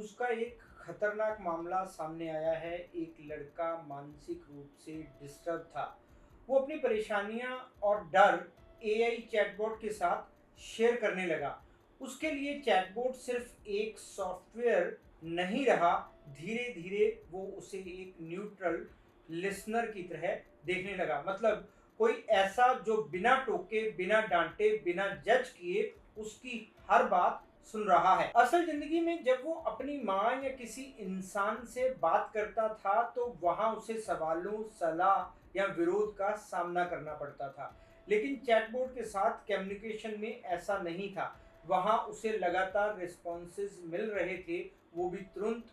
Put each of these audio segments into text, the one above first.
News का एक खतरनाक मामला सामने आया है। एक लड़का मानसिक रूप से डिस्टर्ब था। वो अपनी परेशानियां और डर एआई चैटबॉट के साथ शेयर करने लगा। उसके लिए चैटबॉट सिर्फ एक सॉफ्टवेयर नहीं रहा। धीरे धीरे वो उसे एक न्यूट्रल लिसनर की तरह देखने लगा। मतलब कोई ऐसा जो बिना टोके, बिना डांटे, बिना जज किए उसकी हर बात सुन रहा है। असल जिंदगी में जब वो अपनी माँ या किसी इंसान से बात करता था तो वहां उसे सवालों, सलाह या विरोध का सामना करना पड़ता था। लेकिन चैटबॉट के साथ कम्युनिकेशन में ऐसा नहीं था। वहां उसे लगातार रिस्पॉन्सेज मिल रहे थे, वो भी तुरंत,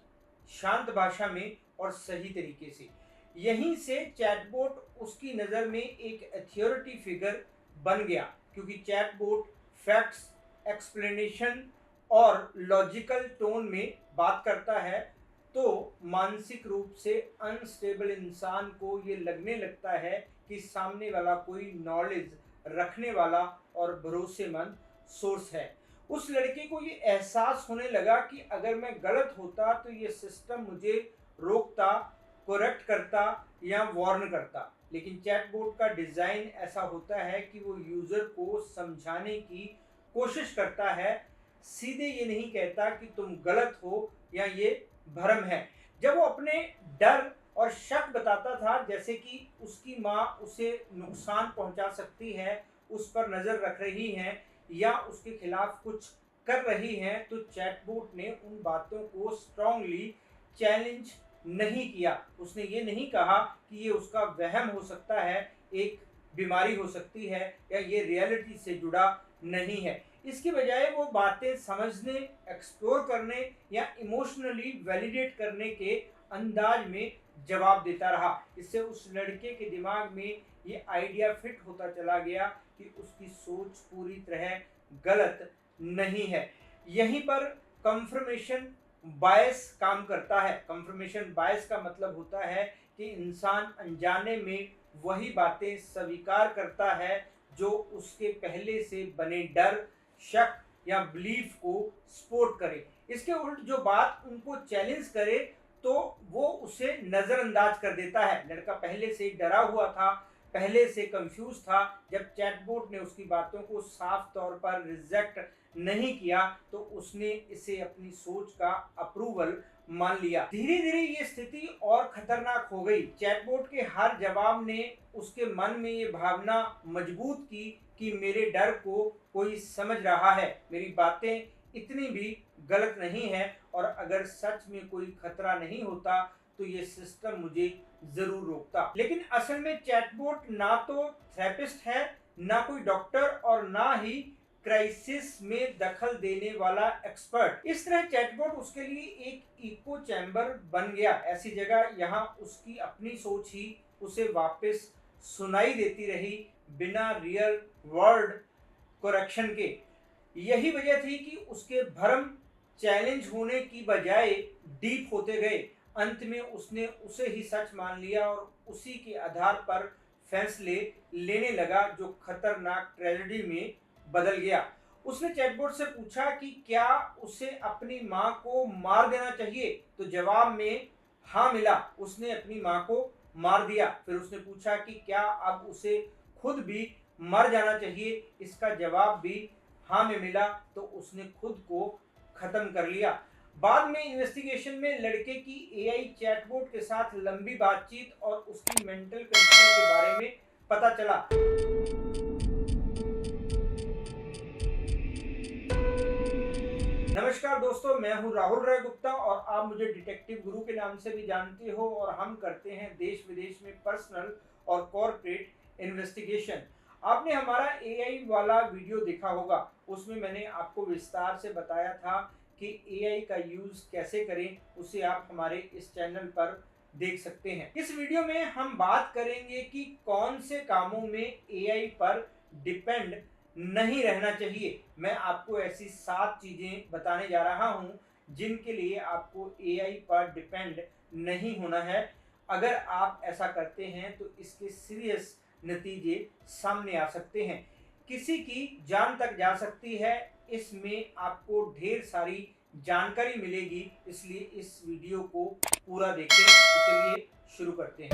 शांत भाषा में और सही तरीके से। यहीं से चैटबॉट उसकी नज़र में एक अथॉरिटी फिगर बन गया, क्योंकि चैटबॉट फैक्ट्स, एक्सप्लेनेशन और लॉजिकल टोन में बात करता है। तो मानसिक रूप से अनस्टेबल इंसान को ये लगने लगता है कि सामने वाला कोई नॉलेज रखने वाला और भरोसेमंद सोर्स है। उस लड़के को ये एहसास होने लगा कि अगर मैं गलत होता तो ये सिस्टम मुझे रोकता, करेक्ट करता या वार्न करता। लेकिन चैटबॉट का डिज़ाइन ऐसा होता है कि वो यूज़र को समझाने की कोशिश करता है, सीधे ये नहीं कहता कि तुम गलत हो या ये भ्रम है। जब वो अपने डर और शक बताता था, जैसे कि उसकी माँ उसे नुकसान पहुंचा सकती है, उस पर नज़र रख रही है या उसके खिलाफ कुछ कर रही हैं, तो चैटबॉट ने उन बातों को स्ट्रांगली चैलेंज नहीं किया। उसने ये नहीं कहा कि ये उसका वहम हो सकता है, एक बीमारी हो सकती है या ये रियलिटी से जुड़ा नहीं है। इसकी बजाय वो बातें समझने, एक्सप्लोर करने या इमोशनली वैलिडेट करने के अंदाज में जवाब देता रहा। इससे उस लड़के के दिमाग में ये आइडिया फिट होता चला गया कि उसकी सोच पूरी तरह गलत नहीं है। यहीं पर कंफर्मेशन बायस काम करता है। कंफर्मेशन बायस का मतलब होता है कि इंसान अनजाने में वही बातें स्वीकार करता है जो उसके पहले से बने डर, शक या बिलीफ को सपोर्ट करे। इसके उल्ट जो बात उनको चैलेंज करे तो वो उसे नज़रअंदाज कर देता है। लड़का पहले से डरा हुआ था, पहले से कंफ्यूज था। जब चैटबॉट ने उसकी बातों को साफ तौर पर रिजेक्ट नहीं किया तो उसने इसे अपनी सोच का अप्रूवल मान लिया। धीरे धीरे ये स्थिति और खतरनाक हो गई। चैटबॉट के हर जवाब ने उसके मन में ये भावना मजबूत की कि मेरे डर को कोई समझ रहा है, मेरी बातें इतनी भी गलत नहीं है और अगर सच में कोई खतरा नहीं होता तो ये सिस्टम मुझे जरूर रोकता। लेकिन असल में चैटबॉट ना तो थेरेपिस्ट है, ना कोई डॉक्टर और ना ही क्राइसिस में दखल देने वाला एक्सपर्ट। इस तरह चैटबॉट उसके लिए एक इको चैम्बर बन गया, ऐसी जगह यहाँ उसकी अपनी सोच ही उसे वापस सुनाई देती रही, बिना रियल वर्ल्ड करेक्शन के। यही वजह थी कि उसके भ्रम चैलेंज होने की बजाय डीप होते गए। अंत में उसने उसे ही सच मान लिया और उसी के आधार पर फैसले लेने लगा, जो खतरनाक ट्रेजेडी में बदल गया। उसने चैटबॉट से पूछा कि क्या उसे अपनी माँ को मार देना चाहिए, तो जवाब में हाँ मिला। उसने अपनी माँ को मार दिया। फिर उसने पूछा कि क्या अब उसे खुद भी मर जाना चाहिए, इसका जवाब भी हाँ में मिला। तो उसने खुद को खत्म कर लिया। बाद में इन्वेस्टिगेशन में लड़के की एआई चैटबॉट के साथ लंबी बातचीत और उसकी मेंटल कंडीशन के बारे में पता चला। नमस्कार दोस्तों, मैं हूं राहुल राय गुप्ता और आप मुझे डिटेक्टिव गुरु के नाम से भी जानते हो और हम करते हैं देश विदेश में पर्सनल और कॉर्पोरेट इन्वेस्टिगेशन। आपने हमारा एआई वाला वीडियो देखा होगा, उसमें मैंने आपको विस्तार से बताया था कि एआई का यूज़ कैसे करें। उसे आप हमारे इस चैनल पर देख सकते हैं। इस वीडियो में हम बात करेंगे कि कौन से कामों में एआई पर डिपेंड नहीं रहना चाहिए। मैं आपको ऐसी 7 चीज़ें बताने जा रहा हूं जिनके लिए आपको एआई पर डिपेंड नहीं होना है। अगर आप ऐसा करते हैं तो इसके सीरियस नतीजे सामने आ सकते हैं। किसी की जान तक जा सकती है। इसमें आपको ढेर सारी जानकारी मिलेगी, इसलिए इस वीडियो को पूरा देखें। तो चलिए शुरू करते हैं।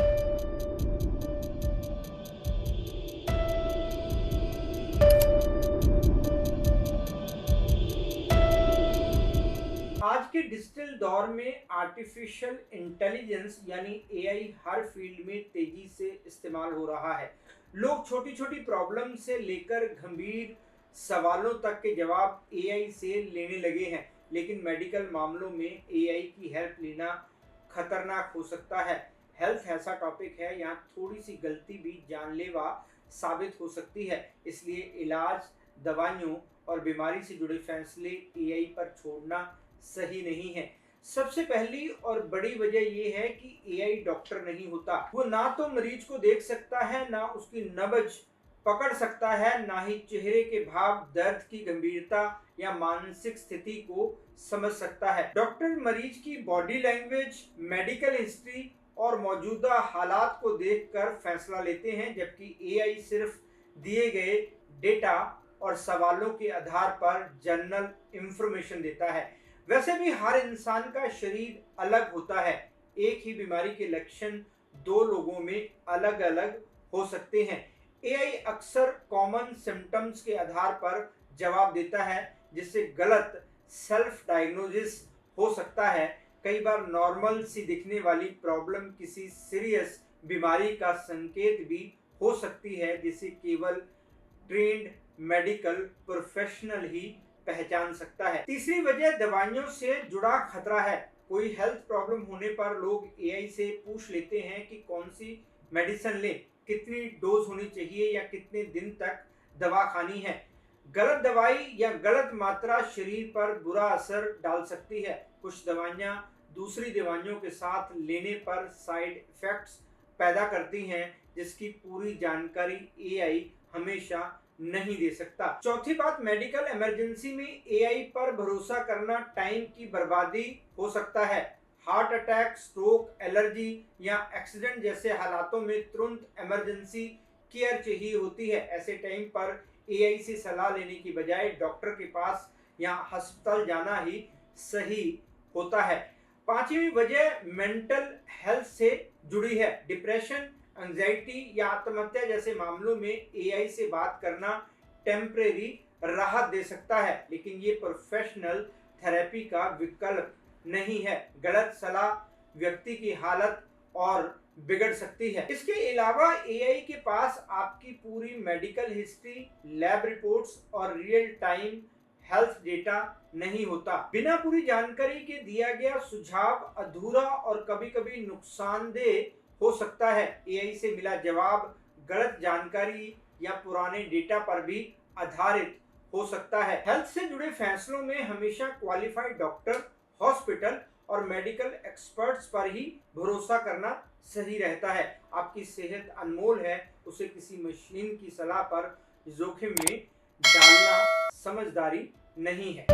आज के डिजिटल दौर में आर्टिफिशियल इंटेलिजेंस यानी एआई हर फील्ड में तेजी से इस्तेमाल हो रहा है। लोग छोटी छोटी प्रॉब्लम से लेकर गंभीर सवालों तक के जवाब एआई से लेने लगे हैं, लेकिन मेडिकल मामलों में एआई की हेल्प लेना खतरनाक हो सकता है। हेल्थ ऐसा टॉपिक है, यहाँ थोड़ी सी गलती भी जानलेवा साबित हो सकती है, इसलिए इलाज, दवाइयों और बीमारी से जुड़े फैसले एआई पर छोड़ना सही नहीं है। सबसे पहली और बड़ी वजह यह है कि एआई डॉक्टर नहीं होता। वो ना तो मरीज को देख सकता है, ना उसकी नब्ज पकड़ सकता है, ना ही चेहरे के भाव, दर्द की गंभीरता या मानसिक स्थिति को समझ सकता है। डॉक्टर मरीज की बॉडी लैंग्वेज, मेडिकल हिस्ट्री और मौजूदा हालात को देखकर फैसला लेते हैं, जबकि एआई सिर्फ दिए गए डेटा और सवालों के आधार पर जनरल इंफॉर्मेशन देता है। वैसे भी हर इंसान का शरीर अलग होता है। एक ही बीमारी के लक्षण दो लोगों में अलग अलग हो सकते हैं। एआई अक्सर कॉमन सिम्टम्स के आधार पर जवाब देता है, जिससे गलत सेल्फ डायग्नोसिस हो सकता है। कई बार नॉर्मल सी दिखने वाली प्रॉब्लम किसी सीरियस बीमारी का संकेत भी हो सकती है, जिसे केवल ट्रेन्ड मेडिकल प्रोफेशनल ही पहचान सकता है। तीसरी वजह दवाइयों से जुड़ा खतरा है। कोई हेल्थ प्रॉब्लम होने पर लोग एआई से पूछ लेते हैं कि कौन सी मेडिसिन लें, कितनी डोज होनी चाहिए या कितने दिन तक दवा खानी है। गलत दवाई या गलत मात्रा शरीर पर बुरा असर डाल सकती है। कुछ दवाइयाँ दूसरी दवाइयों के साथ लेने पर साइड इफेक्ट्स पैदा करती हैं, जिसकी पूरी जानकारी एआई हमेशा नहीं दे सकता। चौथी बात, मेडिकल इमरजेंसी में एआई पर भरोसा करना टाइम की बर्बादी हो सकता है। हार्ट अटैक, स्ट्रोक, एलर्जी या एक्सीडेंट जैसे हालातों में तुरंत इमरजेंसी केयर चाहिए होती है। ऐसे टाइम पर एआई से सलाह लेने की बजाय डॉक्टर के पास या अस्पताल जाना ही सही होता है। पांचवी वजह मेंटल हेल्थ से जुड़ी है। डिप्रेशन, एंजाइटी या आत्महत्या जैसे मामलों में एआई से बात करना टेम्परेरी राहत दे सकता है, लेकिन ये प्रोफेशनल थेरेपी का विकल्प नहीं है। गलत सलाह व्यक्ति की हालत और बिगड़ सकती है। इसके अलावा एआई के पास आपकी पूरी मेडिकल हिस्ट्री, लैब रिपोर्ट्स और रियल टाइम हेल्थ डेटा नहीं होता। बिना पूरी जानकारी के दिया गया सुझाव अधूरा और कभी-कभी नुकसानदेह हो सकता है। एआई से मिला जवाब गलत जानकारी या पुराने डेटा पर भी आधारित हो सकता है। हेल्थ से जुड़े फैसलों में हमेशा क्वालिफाइड डॉक्टर, हॉस्पिटल और मेडिकल एक्सपर्ट्स पर ही भरोसा करना सही रहता है। आपकी सेहत अनमोल है, उसे किसी मशीन की सलाह पर जोखिम में डालना समझदारी नहीं है।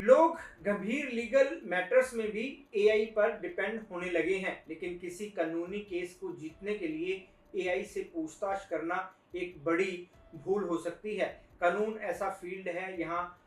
लोग गंभीर लीगल मैटर्स में भी एआई पर डिपेंड होने लगे हैं, लेकिन किसी कानूनी केस को जीतने के लिए एआई से पूछताछ करना एक बड़ी भूल हो सकती है। कानून ऐसा फील्ड है, यहाँ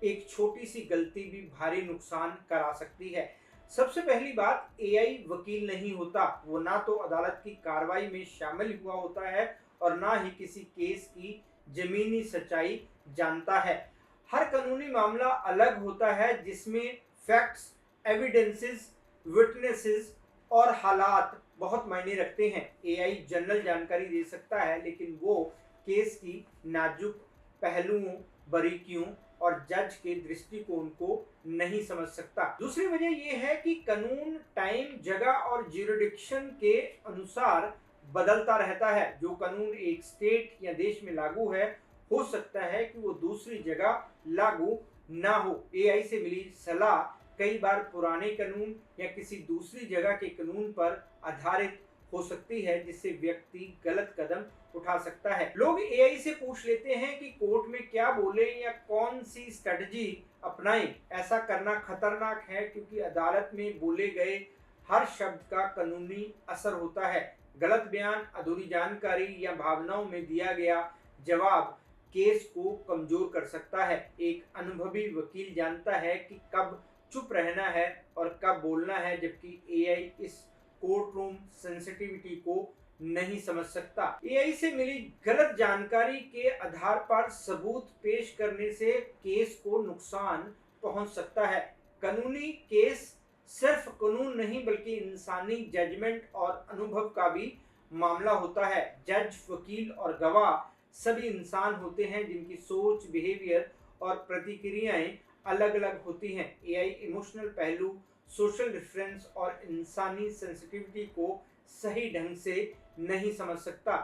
एक छोटी सी गलती भी भारी नुकसान करा सकती है। सबसे पहली बात, एआई वकील नहीं होता। वो ना तो अदालत की कार्रवाई में शामिल हुआ होता है और ना ही किसी केस की जमीनी सच्चाई जानता है। हर कानूनी मामला अलग होता है, जिसमें फैक्ट्स, एविडेंसेस, विटनेसेस और हालात बहुत मायने रखते हैं। एआई जनरल जानकारी दे सकता है, लेकिन वो केस की नाजुक पहलुओं, बारीकियों और जज के दृष्टिकोण को नहीं समझ सकता। दूसरी वजह यह है कि कानून टाइम, जगह और ज्यूरिडिक्शन के अनुसार बदलता रहता है। जो कानून एक स्टेट या देश में लागू है, हो सकता है कि वो दूसरी जगह लागू ना हो। एआई से मिली सलाह कई बार पुराने कानून या किसी दूसरी जगह के कानून पर आधारित हो सकती है, जिससे व्यक्ति गलत कदम उठा सकता है। लोग एआई से पूछ लेते हैं कि कोर्ट में क्या बोले या कौन सी स्ट्रेटजी अपनाएं। ऐसा करना खतरनाक है, क्योंकि अदालत में बोले गए हर शब्द का कानूनी असर होता है। गलत बयान, अधूरी जानकारी या भावनाओं में दिया गया जवाब केस को कमजोर कर सकता है। एक अनुभवी वकील जानता है कि कब चुप रहना है और कब बोलना है, जबकि एआई इस कोर्ट रूम सेंसिटिविटी को नहीं समझ सकता। एआई से मिली गलत जानकारी के आधार पर सबूत पेश करने से केस को नुकसान पहुंच सकता है। कानूनी केस सिर्फ कानून नहीं बल्कि इंसानी जजमेंट और अनुभव का भी मामला होता है। जज, वकील और गवाह सभी इंसान होते हैं जिनकी सोच, बिहेवियर और प्रतिक्रियाएं अलग अलग होती हैं। एआई इमोशनल पहलू, सोशल डिफरेंस और इंसानी सेंसिटिविटी को सही ढंग से नहीं समझ सकता।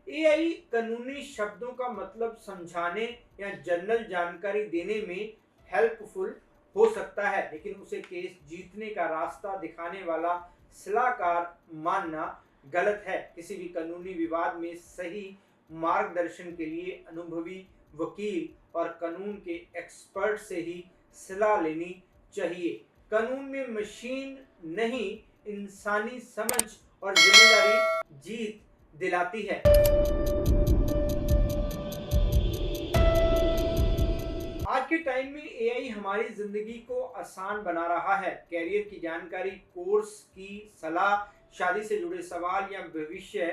एआई कानूनी शब्दों का मतलब समझाने या जनरल जानकारी देने में हेल्पफुल हो सकता है, लेकिन उसे केस जीतने का रास्ता दिखाने वाला सलाहकार मानना गलत है। किसी भी कानूनी विवाद में सही मार्गदर्शन के लिए अनुभवी वकील और कानून के एक्सपर्ट से ही सलाह लेनी चाहिए। कानून में मशीन नहीं, इंसानी समझ और जिम्मेदारी जीत दिलाती है। आज के टाइम में एआई हमारी जिंदगी को आसान बना रहा है। कैरियर की जानकारी, कोर्स की सलाह, शादी से जुड़े सवाल या भविष्य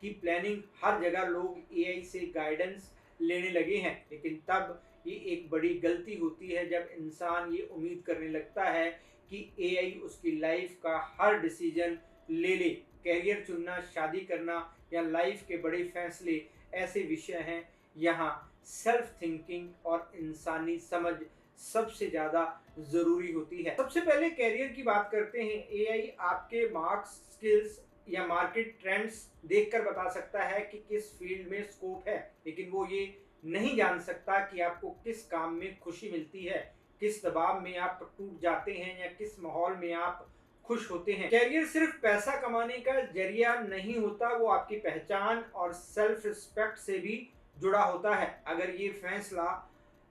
की प्लानिंग, हर जगह लोग एआई से गाइडेंस लेने लगे हैं। लेकिन तब ये एक बड़ी गलती होती है जब इंसान ये उम्मीद करने लगता है कि एआई उसकी लाइफ का हर डिसीजन ले ले। कैरियर चुनना, शादी करना या लाइफ के बड़े फैसले ऐसे विषय हैं यहाँ सेल्फ थिंकिंग और इंसानी समझ सबसे ज़्यादा ज़रूरी होती है। सबसे पहले कैरियर की बात करते हैं। एआई आपके मार्क्स, स्किल्स या मार्केट ट्रेंड्स देखकर बता सकता है कि किस फील्ड में स्कोप है, लेकिन वो ये नहीं जान सकता कि आपको किस काम में खुशी मिलती है, किस दबाव में आप टूट जाते हैं या किस माहौल में आप खुश होते हैं। कैरियर सिर्फ पैसा कमाने का जरिया नहीं होता, वो आपकी पहचान और सेल्फ रिस्पेक्ट से भी जुड़ा होता है। अगर ये फैसला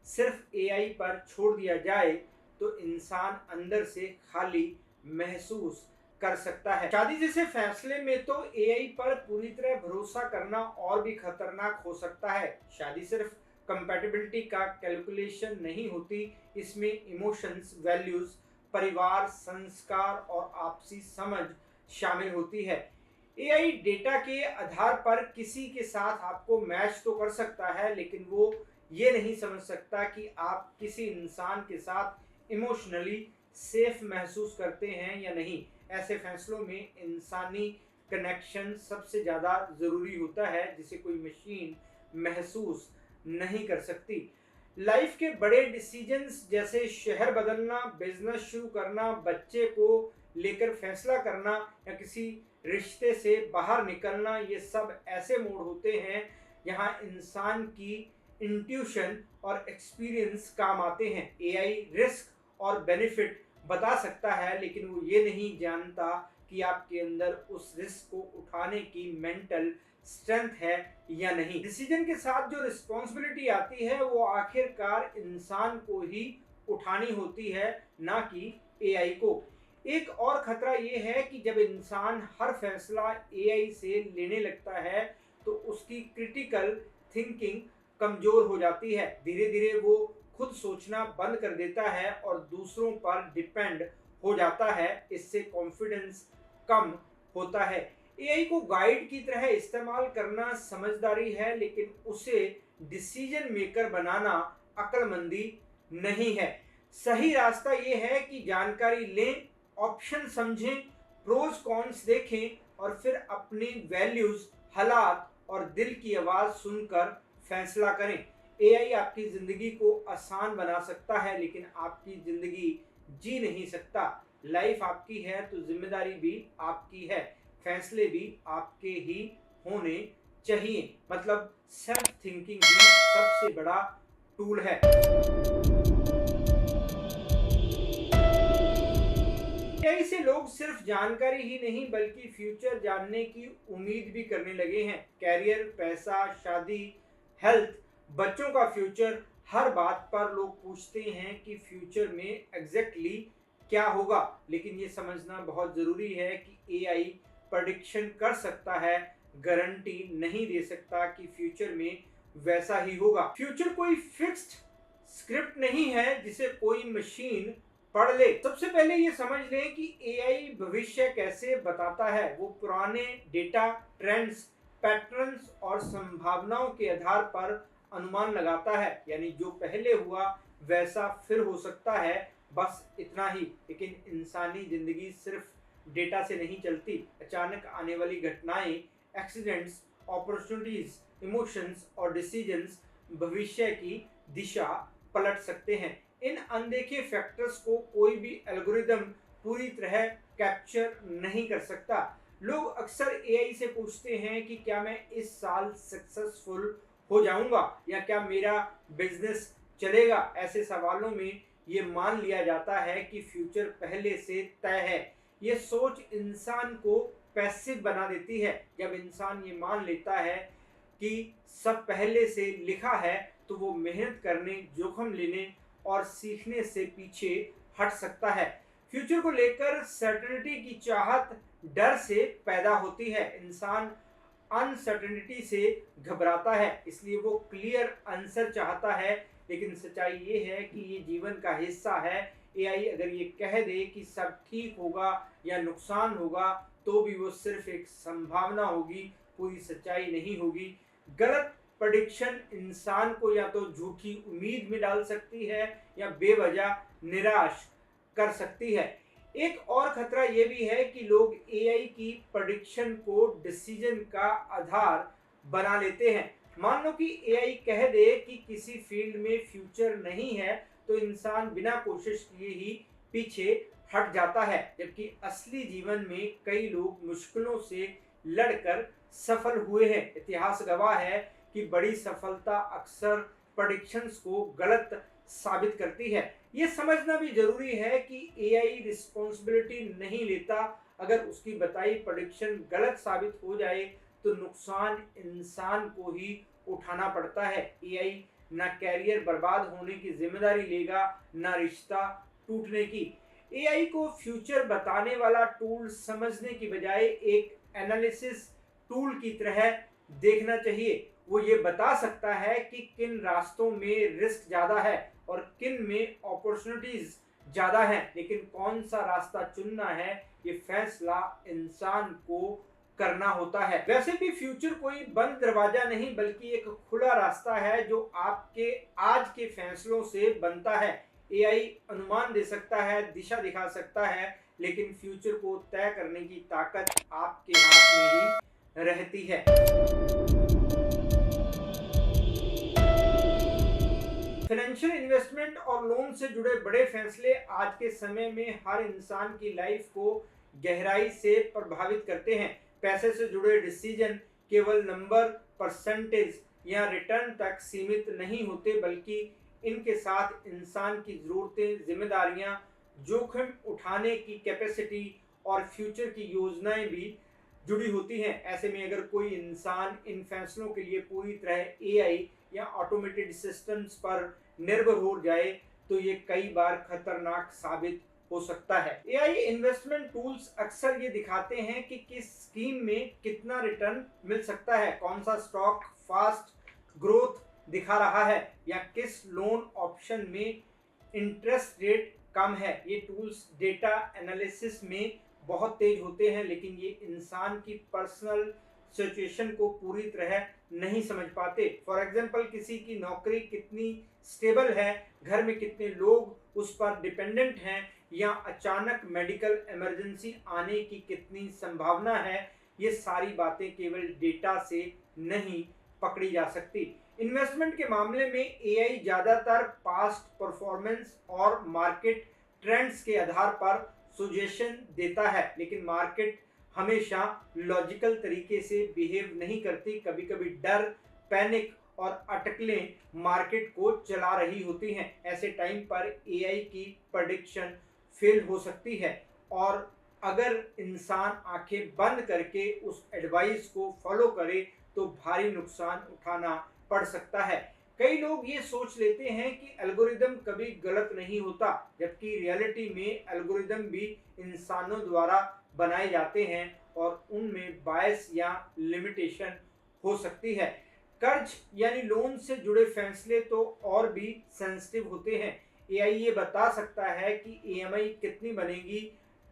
सिर्फ एआई पर छोड़ दिया जाए तो इंसान अंदर से खाली महसूस कर सकता है। शादी जैसे फैसले में तो एआई पर पूरी तरह भरोसा करना और भी खतरनाक हो सकता है। शादी सिर्फ कंपैटिबिलिटी का कैलकुलेशन नहीं होती, इसमें इमोशंस, वैल्यूज, परिवार, संस्कार और आपसी समझ शामिल होती है। एआई डेटा के आधार पर किसी के साथ आपको मैच तो कर सकता है, लेकिन वो ये नहीं समझ सकता कि आप किसी इंसान के साथ इमोशनली सेफ महसूस करते हैं या नहीं। ऐसे फैसलों में इंसानी कनेक्शन सबसे ज़्यादा ज़रूरी होता है, जिसे कोई मशीन महसूस नहीं कर सकती। लाइफ के बड़े डिसीजंस जैसे शहर बदलना, बिजनेस शुरू करना, बच्चे को लेकर फैसला करना या किसी रिश्ते से बाहर निकलना, ये सब ऐसे मोड़ होते हैं जहाँ इंसान की इंट्यूशन और एक्सपीरियंस काम आते हैं। एआई रिस्क और बेनिफिट बता सकता है, लेकिन वो ये नहीं जानता कि आपके अंदर उस रिस्क को उठाने की मेंटल स्ट्रेंथ है या नहीं। डिसीजन के साथ जो रिस्पॉन्सिबिलिटी आती है वो आखिरकार इंसान को ही उठानी होती है, ना कि एआई को। एक और खतरा ये है कि जब इंसान हर फैसला एआई से लेने लगता है तो उसकी क्रिटिकल थिंकिंग कमजोर हो जाती है। धीरे धीरे वो खुद सोचना बंद कर देता है और दूसरों पर डिपेंड हो जाता है। इससे कॉन्फिडेंस कम होता है। एआई को गाइड की तरह इस्तेमाल करना समझदारी है, लेकिन उसे डिसीजन मेकर बनाना अक्लमंदी नहीं है। सही रास्ता ये है कि जानकारी लें, ऑप्शन समझें, प्रोज कॉन्स देखें और फिर अपनी वैल्यूज, हालात और दिल की आवाज़ सुनकर फैसला करें। एआई आपकी ज़िंदगी को आसान बना सकता है, लेकिन आपकी ज़िंदगी जी नहीं सकता। लाइफ आपकी है तो जिम्मेदारी भी आपकी है, फैसले भी आपके ही होने चाहिए। मतलब सेल्फ थिंकिंग भी सबसे बड़ा टूल है। एआई से लोग सिर्फ जानकारी ही नहीं बल्कि फ्यूचर जानने की उम्मीद भी करने लगे हैं। कैरियर, पैसा, शादी, हेल्थ, बच्चों का फ्यूचर, हर बात पर लोग पूछते हैं कि फ्यूचर में एग्जैक्टली क्या होगा। लेकिन ये समझना बहुत ज़रूरी है कि एआई प्रेडिक्शन कर सकता है, गारंटी नहीं दे सकता कि फ्यूचर में वैसा ही होगा। फ्यूचर कोई फिक्स्ड स्क्रिप्ट नहीं है जिसे कोई मशीन पढ़ ले। सबसे पहले ये समझ लें कि एआई भविष्य कैसे बताता है। वो पुराने डेटा, ट्रेंड्स, पैटर्न्स और संभावनाओं के आधार पर अनुमान लगाता है। यानी जो पहले हुआ वैसा फिर हो सकता है, बस इतना ही। लेकिन इंसानी जिंदगी सिर्फ डेटा से नहीं चलती। अचानक आने वाली घटनाएं, एक्सीडेंट्स, अपॉर्चुनिटीज, इमोशंस और डिसीजंस भविष्य की दिशा पलट सकते हैं। इन अनदेखे फैक्टर्स को कोई भी एल्गोरिदम पूरी तरह कैप्चर नहीं कर सकता। लोग अक्सर एआई से पूछते हैं कि क्या मैं इस साल सक्सेसफुल हो जाऊंगा या क्या मेरा बिजनेस चलेगा। ऐसे सवालों में ये मान लिया जाता है कि फ्यूचर पहले से तय है। ये सोच इंसान को पैसिव बना देती है। जब इंसान ये मान लेता है कि सब पहले से लिखा है तो वो मेहनत करने, जोखिम लेने और सीखने से पीछे हट सकता है। फ्यूचर को लेकर सर्टेनिटी की चाहत डर से पैदा होती है। इंसान अनसर्टेनिटी से घबराता है, इसलिए वो क्लियर आंसर चाहता है। लेकिन सच्चाई ये है कि ये जीवन का हिस्सा है। एआई अगर ये कह दे कि सब ठीक होगा या नुकसान होगा तो भी वो सिर्फ एक संभावना होगी, पूरी सच्चाई नहीं होगी। गलत प्रेडिक्शन इंसान को या तो झूठी उम्मीद में डाल सकती है या बेवजह निराश कर सकती है। एक और खतरा यह भी है कि लोग एआई की प्रेडिक्शन को डिसीजन का आधार बना लेते हैं। मान लो कि एआई कह दे कि किसी फील्ड में फ्यूचर नहीं है तो इंसान बिना कोशिश किए ही पीछे हट जाता है। जबकि असली जीवन में कई लोग मुश्किलों से लड़कर सफल हुए हैं। इतिहास गवाह है कि बड़ी सफलता अक्सर प्रेडिक्शंस को गलत साबित करती है। ये समझना भी जरूरी है कि एआई रिस्पॉन्सिबिलिटी नहीं लेता। अगर उसकी बताई प्रेडिक्शन गलत साबित हो जाए तो नुकसान इंसान को ही उठाना पड़ता है। एआई ना कैरियर बर्बाद होने की जिम्मेदारी लेगा, ना रिश्ता टूटने की। एआई को फ्यूचर बताने वाला टूल समझने की बजाय एक एनालिसिस टूल की तरह देखना चाहिए। वो ये बता सकता है कि किन रास्तों में रिस्क ज्यादा है और किन में अपॉर्चुनिटीज ज्यादा है। लेकिन कौन सा रास्ता चुनना है ये फैसला इंसान को करना होता है। वैसे भी फ्यूचर कोई बंद दरवाजा नहीं बल्कि एक खुला रास्ता है जो आपके आज के फैसलों से बनता है। एआई अनुमान दे सकता है, दिशा दिखा सकता है, लेकिन फ्यूचर को तय करने की ताकत आपके हाथ में ही रहती है। फाइनेंशियल इन्वेस्टमेंट और लोन से जुड़े बड़े फैसले आज के समय में हर इंसान की लाइफ को गहराई से प्रभावित करते हैं। पैसे से जुड़े डिसीजन केवल नंबर, परसेंटेज या रिटर्न तक सीमित नहीं होते बल्कि इनके साथ इंसान की जरूरतें, जिम्मेदारियां, जोखिम उठाने की कैपेसिटी और फ्यूचर की योजनाएं भी जुड़ी होती हैं। ऐसे में अगर कोई इंसान इन फैसलों के लिए पूरी तरह एआई या ऑटोमेटेड सिस्टम्स पर निर्भर हो जाए तो ये कई बार खतरनाक साबित हो सकता है। एआई इन्वेस्टमेंट टूल्स अक्सर ये दिखाते हैं कि किस स्कीम में कितना रिटर्न मिल सकता है, कौन सा स्टॉक फास्ट ग्रोथ दिखा रहा है या किस लोन ऑप्शन में इंटरेस्ट रेट कम है। ये टूल्स डेटा एनालिसिस में बहुत तेज होते हैं लेकिन ये इंसान की पर्सनल सिचुएशन को पूरी तरह नहीं समझ पाते। फॉर एग्जाम्पल, किसी की नौकरी कितनी स्टेबल है, घर में कितने लोग उस पर डिपेंडेंट हैं या अचानक मेडिकल इमरजेंसी आने की कितनी संभावना है, ये सारी बातें केवल डेटा से नहीं पकड़ी जा सकती। इन्वेस्टमेंट के मामले में एआई ज़्यादातर पास्ट परफॉर्मेंस और मार्केट ट्रेंड्स के आधार पर सजेशन देता है, लेकिन मार्केट हमेशा लॉजिकल तरीके से बिहेव नहीं करती। कभी कभी डर, पैनिक और अटकलें मार्केट को चला रही होती हैं। ऐसे टाइम पर एआई की प्रेडिक्शन फेल हो सकती है और अगर इंसान आंखें बंद करके उस एडवाइस को फॉलो करे तो भारी नुकसान उठाना पड़ सकता है। कई लोग ये सोच लेते हैं कि एल्गोरिदम कभी गलत नहीं होता, जबकि रियलिटी में एल्गोरिदम भी इंसानों द्वारा बनाए जाते हैं और उनमें बायस या लिमिटेशन हो सकती है। कर्ज यानी लोन से जुड़े फैसले तो और भी सेंसिटिव होते हैं। एआई ये बता सकता है कि ईएमआई कितनी बनेगी,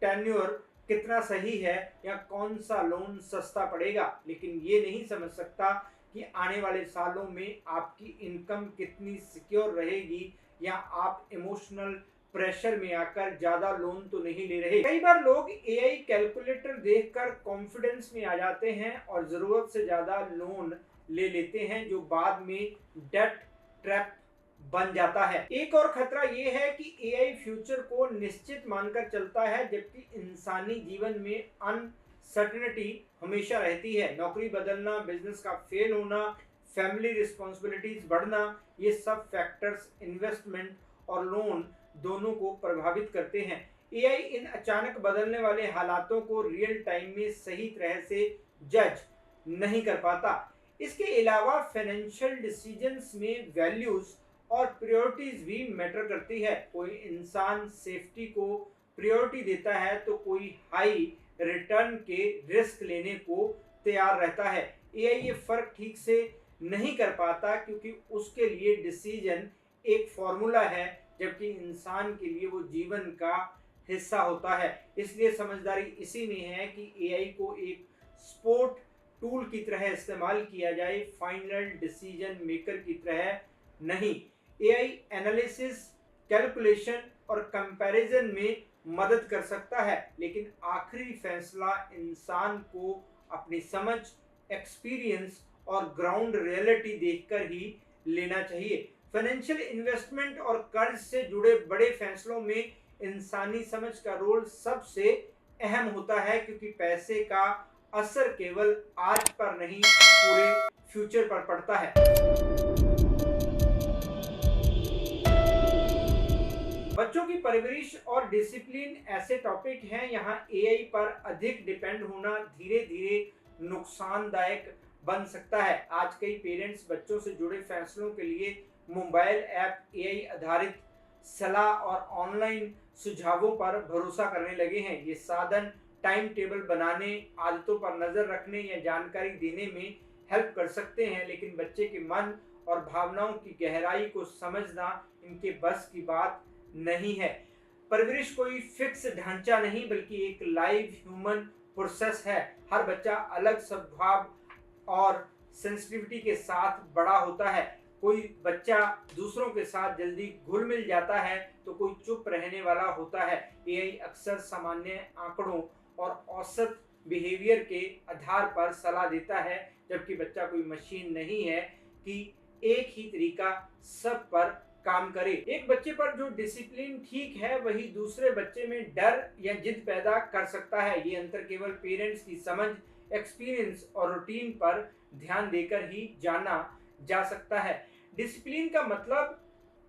टेन्योर कितना सही है या कौन सा लोन सस्ता पड़ेगा, लेकिन ये नहीं समझ सकता कि आने वाले सालों में आपकी इनकम कितनी सिक्योर रहेगी या आप इमोशनल प्रेशर में आकर ज्यादा लोन तो नहीं ले रहे। कई बार लोग एआई कैलकुलेटर देखकर कॉन्फिडेंस में आ जाते हैं और जरूरत से ज्यादा लोन ले लेते हैं, जो बाद में डेट ट्रैप बन जाता है। एक और खतरा यह है कि एआई फ्यूचर को निश्चित मानकर चलता है, जबकि इंसानी जीवन में अनसर्टेनिटी हमेशा रहती है। नौकरी बदलना, बिजनेस का फेल होना, फैमिली रिस्पॉन्सिबिलिटीज बढ़ना, ये सब फैक्टर्स इन्वेस्टमेंट और लोन दोनों को प्रभावित करते हैं। एआई इन अचानक बदलने वाले हालातों को रियल टाइम में सही तरह से जज नहीं कर पाता। इसके अलावा फाइनेंशियल डिसीजंस में वैल्यूज और प्रायोरिटीज भी मैटर करती है। कोई इंसान सेफ्टी को प्रायोरिटी देता है तो कोई हाई रिटर्न के रिस्क लेने को तैयार रहता है। एआई ये फर्क ठीक से नहीं कर पाता क्योंकि उसके लिए डिसीजन एक फॉर्मूला है, जबकि इंसान के लिए वो जीवन का हिस्सा होता है। इसलिए समझदारी इसी में है कि एआई को एक सपोर्ट टूल की तरह इस्तेमाल किया जाए, फाइनल डिसीजन मेकर की तरह नहीं। एआई एनालिसिस, कैलकुलेशन और कंपैरिजन में मदद कर सकता है, लेकिन आखिरी फैसला इंसान को अपनी समझ, एक्सपीरियंस और ग्राउंड रियलिटी देखकर ही लेना चाहिए। फाइनेंशियल इन्वेस्टमेंट और कर्ज से जुड़े बड़े फैसलों में इंसानी समझ का रोल सबसे अहम होता है, क्योंकि पैसे का असर केवल आज पर नहीं पूरे फ्यूचर पर पड़ता है। बच्चों की परवरिश और डिसिप्लिन ऐसे टॉपिक हैं, यहाँ एआई पर अधिक डिपेंड होना धीरे धीरे नुकसानदायक बन सकता है। आज कई पेरेंट्स बच्चों से जुड़े फैसलों के लिए मोबाइल ऐप, एआई आधारित सलाह और ऑनलाइन सुझावों पर भरोसा करने लगे हैं। ये साधन टाइम टेबल बनाने, आदतों पर नजर रखने या जानकारी देने में हेल्प कर सकते हैं, लेकिन बच्चे के मन और भावनाओं की गहराई को समझना इनके बस की बात नहीं है। परवरिश कोई फिक्स ढांचा नहीं, बल्कि एक लाइव ह्यूमन प्रोसेस है। हर बच्चा अलग स्वभाव और सेंसिटिविटी के साथ बड़ा होता है। कोई बच्चा दूसरों के साथ जल्दी घुल मिल जाता है तो कोई चुप रहने वाला होता है। एआई अक्सर सामान्य आंकड़ों और औसत बिहेवियर के आधार पर सलाह देता है, जबकि बच्चा कोई मशीन नहीं है कि एक ही तरीका सब पर काम करे। एक बच्चे पर जो डिसिप्लिन ठीक है, वही दूसरे बच्चे में डर या जिद पैदा कर सकता है। ये अंतर केवल पेरेंट्स की समझ, एक्सपीरियंस और रूटीन पर ध्यान देकर ही जाना जा सकता है। डिसिप्लिन का मतलब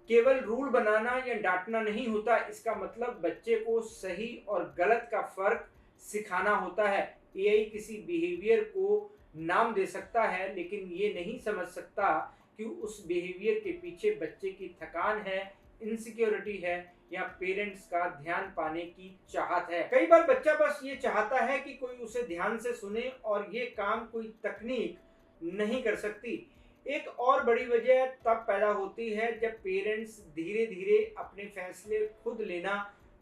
केवल रूल बनाना या डांटना नहीं होता, इसका मतलब बच्चे को सही और गलत का फर्क सिखाना होता है। एआई किसी बिहेवियर को नाम दे सकता है, लेकिन ये नहीं समझ सकता कि उस बिहेवियर के पीछे बच्चे की थकान है, इनसिक्योरिटी है या पेरेंट्स का ध्यान पाने की चाहत है। कई बार बच्चा बस ये चाहता है कि कोई उसे ध्यान से सुने, और ये काम कोई तकनीक नहीं कर सकती। एक और बड़ी वजह तब पैदा होती है जब पेरेंट्स धीरे धीरे अपने फैसले खुद लेना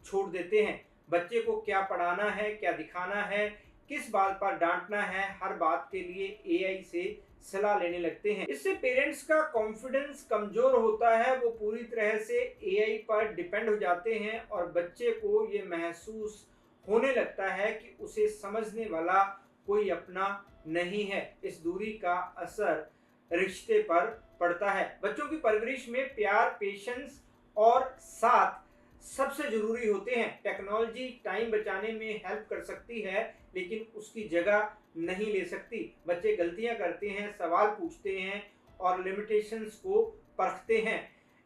छोड़ देते हैं। बच्चे को क्या पढ़ाना है, क्या दिखाना है, किस बात पर डांटना है, हर बात के लिए एआई से सलाह लेने लगते हैं। इससे पेरेंट्स का कॉन्फिडेंस कमजोर होता है, वो पूरी तरह से एआई पर डिपेंड हो जाते हैं और बच्चे को ये महसूस होने लगता है कि उसे समझने वाला कोई अपना नहीं है। इस दूरी का असर रिश्ते पर पड़ता है। बच्चों की परवरिश में प्यार, पेशेंस और साथ सबसे जरूरी होते हैं। टेक्नोलॉजी टाइम बचाने में हेल्प कर सकती है, लेकिन उसकी जगह नहीं ले सकती। बच्चे गलतियां करते हैं, सवाल पूछते हैं और लिमिटेशंस को परखते हैं।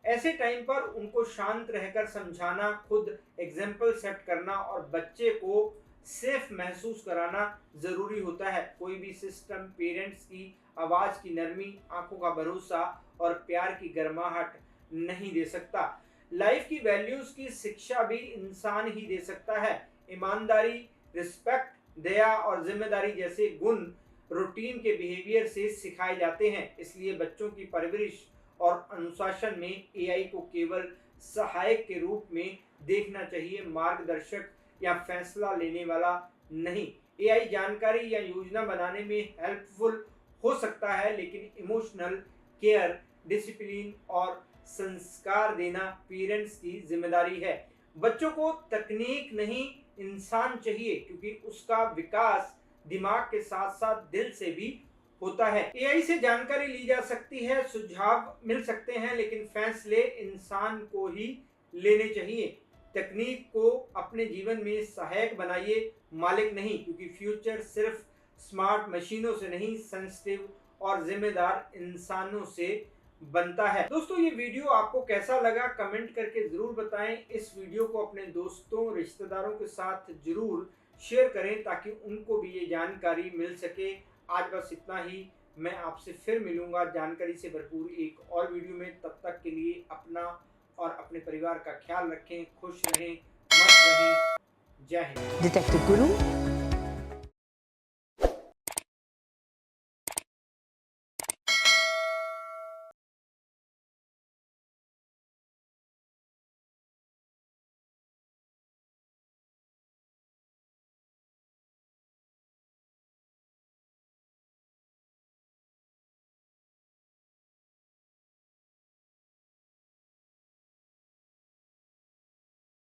ऐसे टाइम पर उनको शांत रहकर समझाना, खुद एग्जाम्पल सेट करना और बच्चे को सेफ महसूस कराना जरूरी होता है। कोई भी सिस्टम पेरेंट्स की आवाज की नरमी, आंखों का भरोसा और प्यार की गर्माहट नहीं दे सकता। लाइफ की वैल्यूज की शिक्षा भी इंसान ही दे सकता है। ईमानदारी, रिस्पेक्ट, दया और जिम्मेदारी जैसे गुण रूटीन के बिहेवियर से सिखाए जाते हैं। इसलिए बच्चों की परवरिश और अनुशासन में एआई को केवल सहायक के रूप में देखना चाहिए, मार्गदर्शक या फैसला लेने वाला नहीं। एआई जानकारी या योजना बनाने में हेल्पफुल हो सकता है, लेकिन इमोशनल केयर, डिसिप्लिन और संस्कार देना पेरेंट्स की जिम्मेदारी है। बच्चों को तकनीक नहीं, इंसान चाहिए, क्योंकि उसका विकास दिमाग के साथ साथ दिल से भी होता है। एआई से जानकारी ली जा सकती है, सुझाव मिल सकते हैं, लेकिन फैसले इंसान को ही लेने चाहिए। तकनीक को अपने जीवन में सहायक बनाइए, मालिक नहीं, क्योंकि फ्यूचर सिर्फ स्मार्ट मशीनों से नहीं, सेंसिटिव और जिम्मेदार इंसानों से बनता है। दोस्तों, ये वीडियो आपको कैसा लगा कमेंट करके जरूर बताएं। इस वीडियो को अपने दोस्तों, रिश्तेदारों के साथ जरूर शेयर करें ताकि उनको भी ये जानकारी मिल सके। आज बस इतना ही। मैं आपसे फिर मिलूंगा जानकारी से भरपूर एक और वीडियो में। तब तक के लिए अपना और अपने परिवार का ख्याल रखें, खुश रहें, मस्त रहें। जय हिंद। डिटेक्टिव गुरु